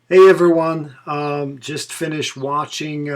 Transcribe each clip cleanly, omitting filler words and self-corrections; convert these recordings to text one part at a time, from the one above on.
Hey everyone, just finished watching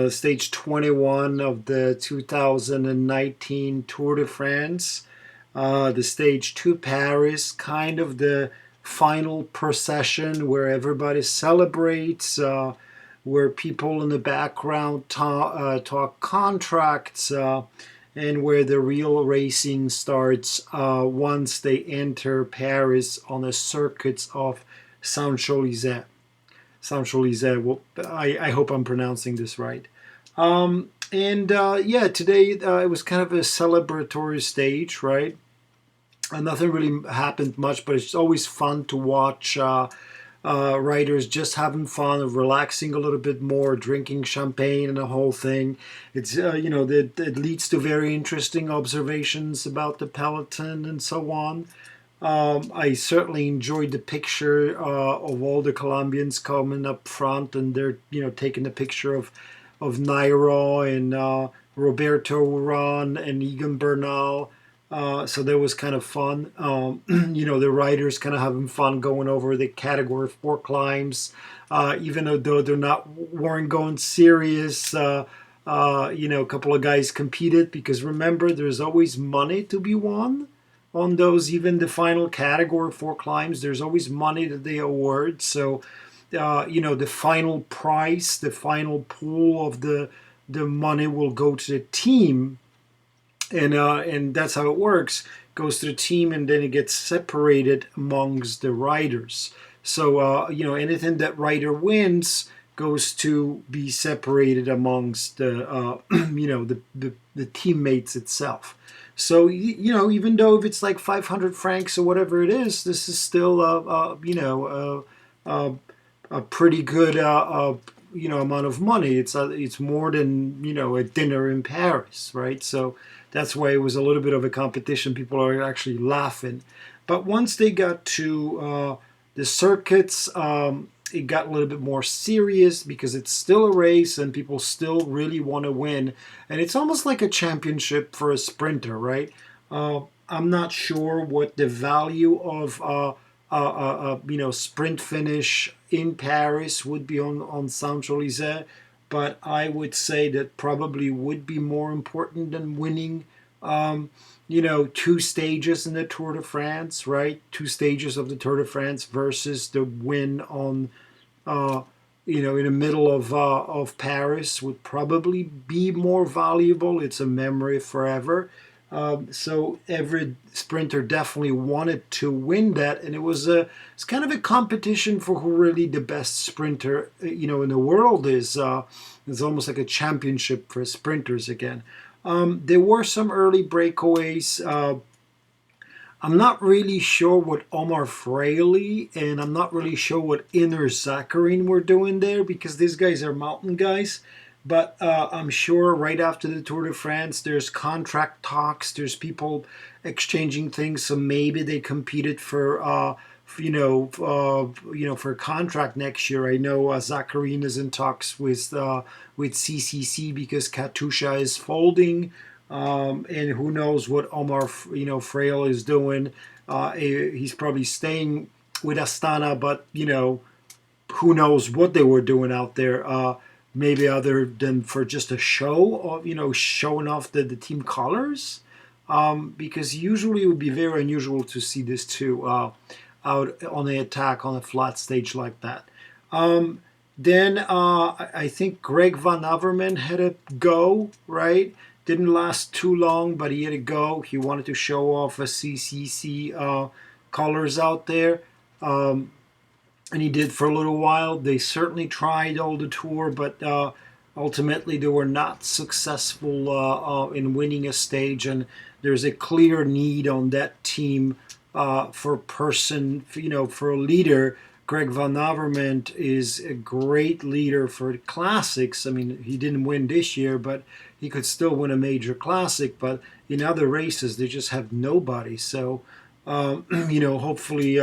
stage 21 of the 2019 Tour de France. The stage to Paris, kind of the final procession where everybody celebrates, where people in the background talk contracts, and where the real racing starts once they enter Paris on the circuits of Saint-Champs-Élysées. Saint-Champs-Élysées. Well, I hope I'm pronouncing this right. And yeah, today it was kind of a celebratory stage, right? Nothing really happened much, but it's always fun to watch riders just having fun, relaxing a little bit more, drinking champagne and the whole thing. It's it leads to very interesting observations about the peloton and so on. I certainly enjoyed the picture of all the Colombians coming up front, and they're taking the picture of Nairo and Roberto Uran and Egan Bernal. So that was kind of fun. The riders kind of having fun going over the Category 4 climbs, even though they're not weren't going serious. A couple of guys competed because remember, there's always money to be won on those, even the final Category 4 climbs. There's always money that they award. So, the final price, the final pool of the money will go to the team, and that's how it works. Goes to the team, and then it gets separated amongst the riders. So anything that rider wins goes to be separated amongst the the teammates itself. So even though if it's like 500 francs or whatever it is, this is still a pretty good amount of money. It's more than a dinner in Paris, right? So that's why it was a little bit of a competition. People are actually laughing, but once they got to the circuits, it got a little bit more serious because it's still a race and people still really want to win, and it's almost like a championship for a sprinter, right? I'm not sure what the value of sprint finish in Paris would be on Saint Elysees, but I would say that probably would be more important than winning. Two stages in the Tour de France, right? Two stages of the Tour de France versus the win on, in the middle of Paris would probably be more valuable. It's a memory forever. So every sprinter definitely wanted to win that, and it's kind of a competition for who really the best sprinter in the world is. It's almost like a championship for sprinters again. There were some early breakaways. I'm not really sure what Omar Fraley and I'm not really sure what Inner Zakarin were doing there because these guys are mountain guys. But I'm sure right after the Tour de France, there's contract talks. There's people exchanging things. So maybe they competed for a contract next year. I know Zakarin is in talks with CCC because Katusha is folding. And who knows what Omar, Frail is doing. He's probably staying with Astana, but, who knows what they were doing out there. Maybe other than for just a show of, showing off the team colors. Because usually it would be very unusual to see this two out on the attack on a flat stage like that. Then I think Greg Van Avermaet had a go, right? Didn't last too long, but he had a go. He wanted to show off a CCC colors out there. And he did for a little while. They certainly tried all the tour, but ultimately they were not successful in winning a stage. And there's a clear need on that team for a person, for a leader. Greg Van Avermaet is a great leader for classics. I mean, he didn't win this year, but he could still win a major classic. But in other races, they just have nobody. So, hopefully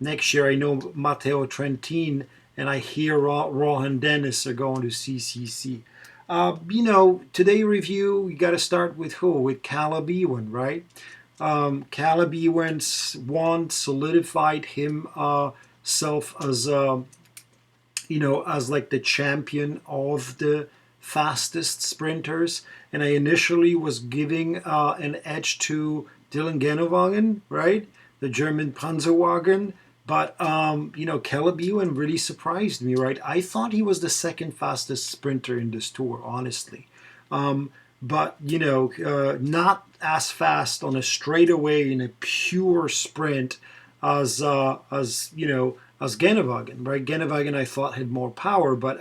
next year, I know Matteo Trentin and I hear Rohan Dennis are going to CCC. Today review, you got to start with who? With Calabi one, right? Calabi won, solidified him himself as as like the champion of the fastest sprinters. And I initially was giving an edge to Dylan Genowagen, right? The German Panzerwagen. But, Calabi really surprised me, right? I thought he was the second fastest sprinter in this tour, honestly. But, not as fast on a straightaway in a pure sprint as Genowagen, right? Genowagen I thought had more power, but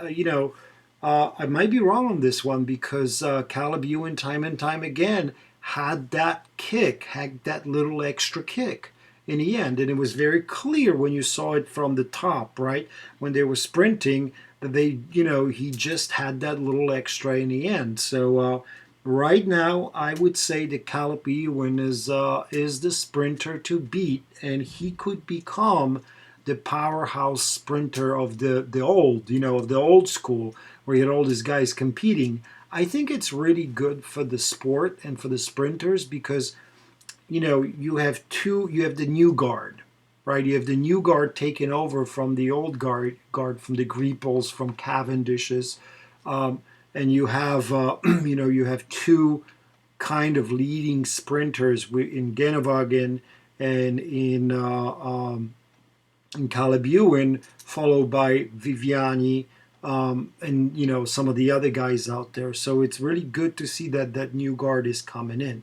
I might be wrong on this one because Calabi time and time again had that kick, had that little extra kick in the end, and it was very clear when you saw it from the top, right? When they were sprinting, that he just had that little extra in the end. So right now, I would say the Calabi is the sprinter to beat, and he could become the powerhouse sprinter of the old, of the old school, where you had all these guys competing. I think it's really good for the sport and for the sprinters because you have the new guard, right? You have the new guard taking over from the old guard from the Greipels, from Cavendishes, and you have you have two kind of leading sprinters in Genowagen and in Calabi, followed by Viviani, and some of the other guys out there. So it's really good to see that new guard is coming in.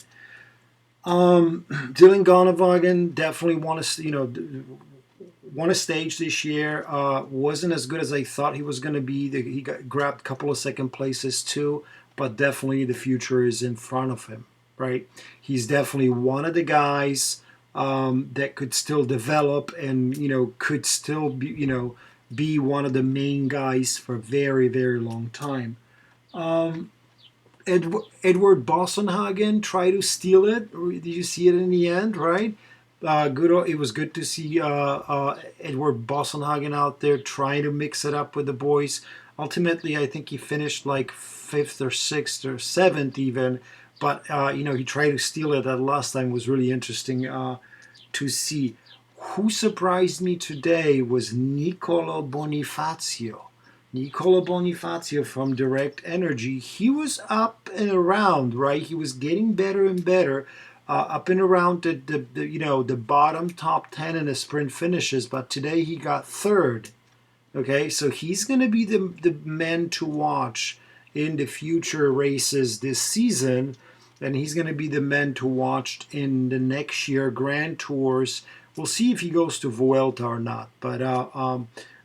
Dylan Groenewegen definitely won a stage this year. Wasn't as good as I thought he was going to be. He grabbed a couple of second places too, but definitely the future is in front of him, right? He's definitely one of the guys that could still develop and could still be one of the main guys for a very, very long time. Edward Bossenhagen tried to steal it. Did you see it in the end, right? Good. It was good to see Edward Bossenhagen out there trying to mix it up with the boys. Ultimately, I think he finished like 5th or 6th or 7th even. But, he tried to steal it. That last time was really interesting to see. Who surprised me today was Nicola Bonifacio. Nicola Bonifacio from Direct Energy. He was up and around, right? He was getting better and better, up and around the bottom top 10 in the sprint finishes. But today he got 3rd. Okay, so he's going to be the man to watch in the future races this season, and he's going to be the man to watch in the next year Grand Tours. We'll see if he goes to Vuelta or not, but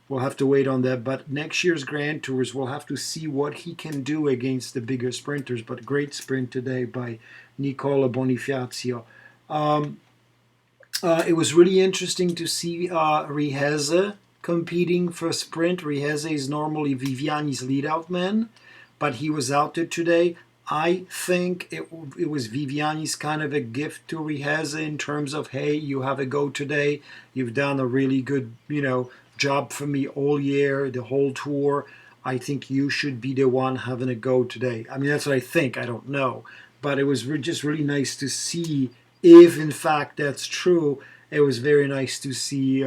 we'll have to wait on that. But next year's Grand Tours, we'll have to see what he can do against the bigger sprinters. But great sprint today by Nicola Bonifacio. It was really interesting to see Riese competing for a sprint. Riese is normally Viviani's lead-out man, but he was out there today. I think it was Viviani's kind of a gift to Riese in terms of, hey, you have a go today. You've done a really good, job for me all year, the whole tour. I think you should be the one having a go today. I mean, that's what I think. I don't know. But it was just really nice to see if, in fact, that's true. It was very nice to see,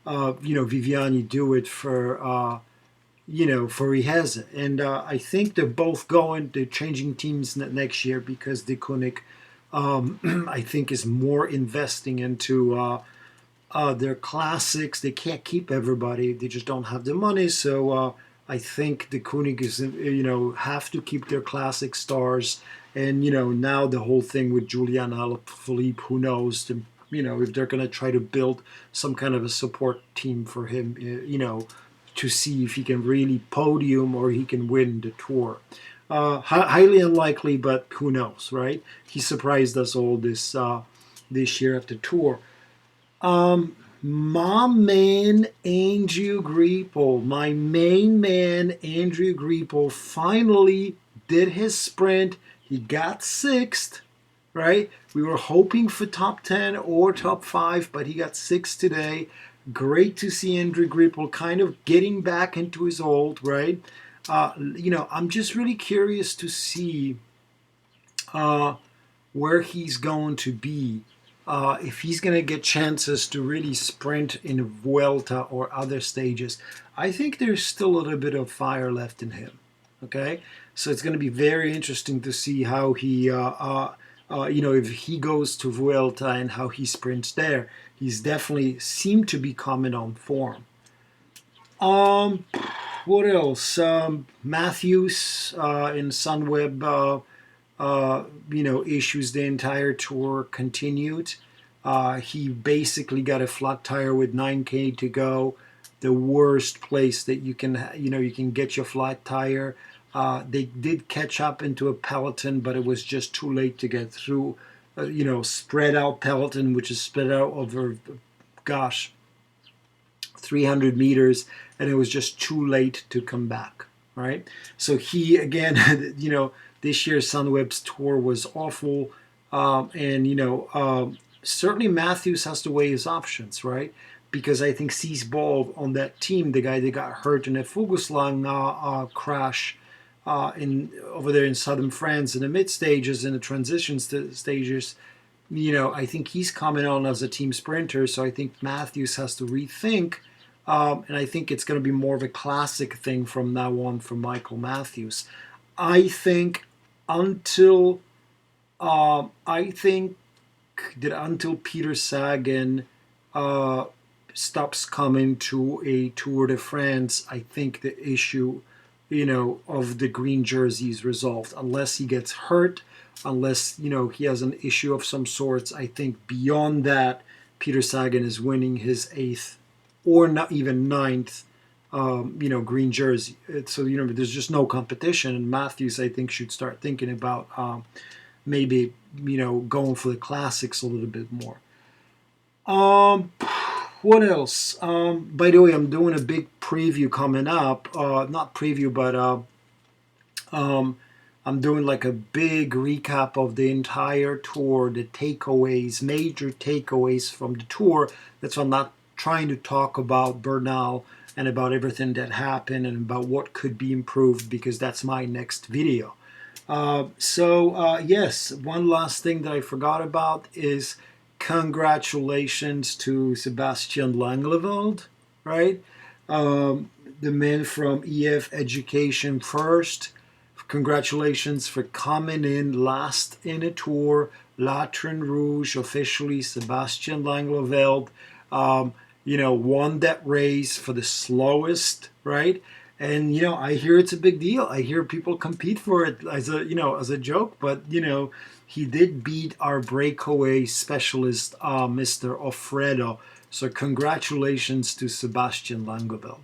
Viviani do it for Riese. And I think they're both they're changing teams next year because De Koenig, I think, is more investing into their classics. They can't keep everybody. They just don't have the money. So I think the Koenig is, have to keep their classic stars. And, now the whole thing with Julian Alaphilippe, who knows, if they're going to try to build some kind of a support team for him, to see if he can really podium or he can win the Tour. Highly unlikely, but who knows, right? He surprised us all this year at the Tour. My man Andrew Greipel, my main man Andrew Greipel, finally did his sprint. He got 6th, right? We were hoping for top 10 or top 5, but he got 6th today. Great to see Andrew Greipel kind of getting back into his old, right? I'm just really curious to see where he's going to be if he's going to get chances to really sprint in Vuelta or other stages, I think there's still a little bit of fire left in him. Okay, so it's going to be very interesting to see how he, if he goes to Vuelta and how he sprints there. He's definitely seemed to be coming on form. What else? Matthews in Sunweb, issues the entire tour continued. He basically got a flat tire with 9K to go. The worst place that you can get your flat tire. They did catch up into a peloton, but it was just too late to get through. Spread out peloton, which is spread out over, 300 meters, and it was just too late to come back. Right. So he again, this year's Sunweb's tour was awful, and certainly Matthews has to weigh his options, right? Because I think Cees Ball on that team, the guy that got hurt in a Fuglsang crash over there in southern France in the mid stages, in the transition stages, I think he's coming on as a team sprinter. So I think Matthews has to rethink, and I think it's going to be more of a classic thing from now on for Michael Matthews. I think until Peter Sagan stops coming to a Tour de France, I think the issue, of the green jersey is resolved. Unless he gets hurt, unless, he has an issue of some sorts, I think beyond that, Peter Sagan is winning his 8th or not even 9th, green jersey. So, there's just no competition. And Matthews, I think, should start thinking about maybe, going for the classics a little bit more. What else? By the way, I'm doing a big preview coming up. Not preview, but I'm doing like a big recap of the entire tour, the takeaways, major takeaways from the tour. That's why I'm not trying to talk about Bernal and about everything that happened and about what could be improved, because that's my next video. Yes, one last thing that I forgot about is congratulations to Sebastian Langleveld, right? The man from EF Education First. Congratulations for coming in last in a tour. Latrin Rouge, officially Sebastian Langleveld, won that race for the slowest, right? And, I hear it's a big deal. I hear people compete for it as a joke, but, he did beat our breakaway specialist, Mr. Offredo. So congratulations to Sebastian Langleveld.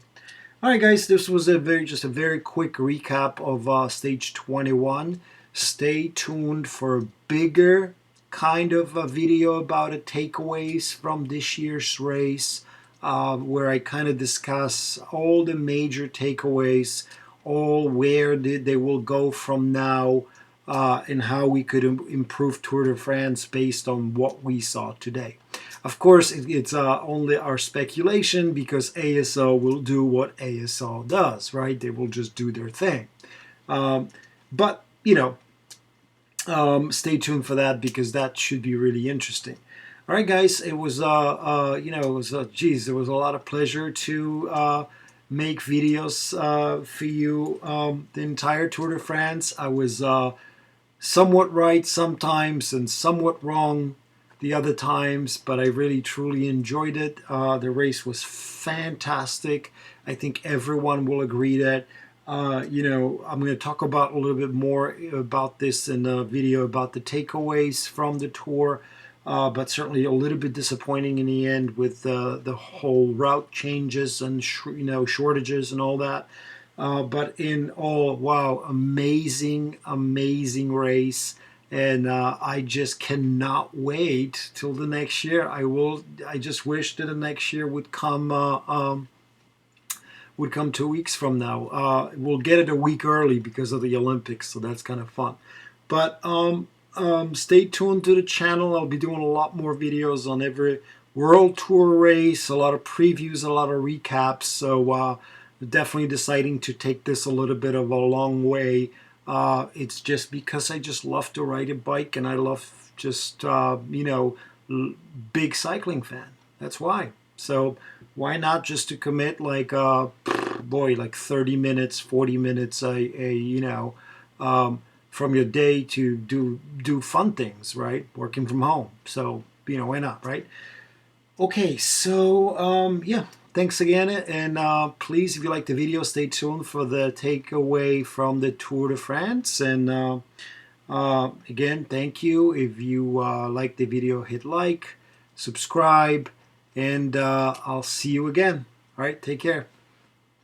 All right, guys, this was a very quick recap of stage 21. Stay tuned for a bigger kind of a video about the takeaways from this year's race, where I kind of discuss all the major takeaways, all where they will go from now, and how we could improve Tour de France based on what we saw today. Of course, it's only our speculation, because ASO will do what ASO does, right? They will just do their thing. But stay tuned for that, because that should be really interesting. All right, guys, it was, there was a lot of pleasure to make videos for you the entire Tour de France. I was somewhat right sometimes and somewhat wrong the other times, but I really truly enjoyed it. The race was fantastic. I think everyone will agree that. I'm going to talk about a little bit more about this in a video about the takeaways from the tour, but certainly a little bit disappointing in the end with the whole route changes and shortages and all that. But in all, wow, amazing race. And I just cannot wait till the next year. I just wish that the next year would come 2 weeks from now. We'll get it a week early because of the Olympics, so that's kind of fun. But stay tuned to the channel. I'll be doing a lot more videos on every World Tour race, a lot of previews, a lot of recaps. So definitely deciding to take this a little bit of a long way. It's just because I just love to ride a bike, and I love just big cycling fan. That's why. So why not just to commit like boy, like 30 minutes, 40 minutes from your day to do fun things, right? Working from home. So, why not, right? Okay, so yeah, thanks again, and please, if you like the video, stay tuned for the takeaway from the Tour de France. And again, thank you. If you like the video, hit like, subscribe, and I'll see you again. All right, take care.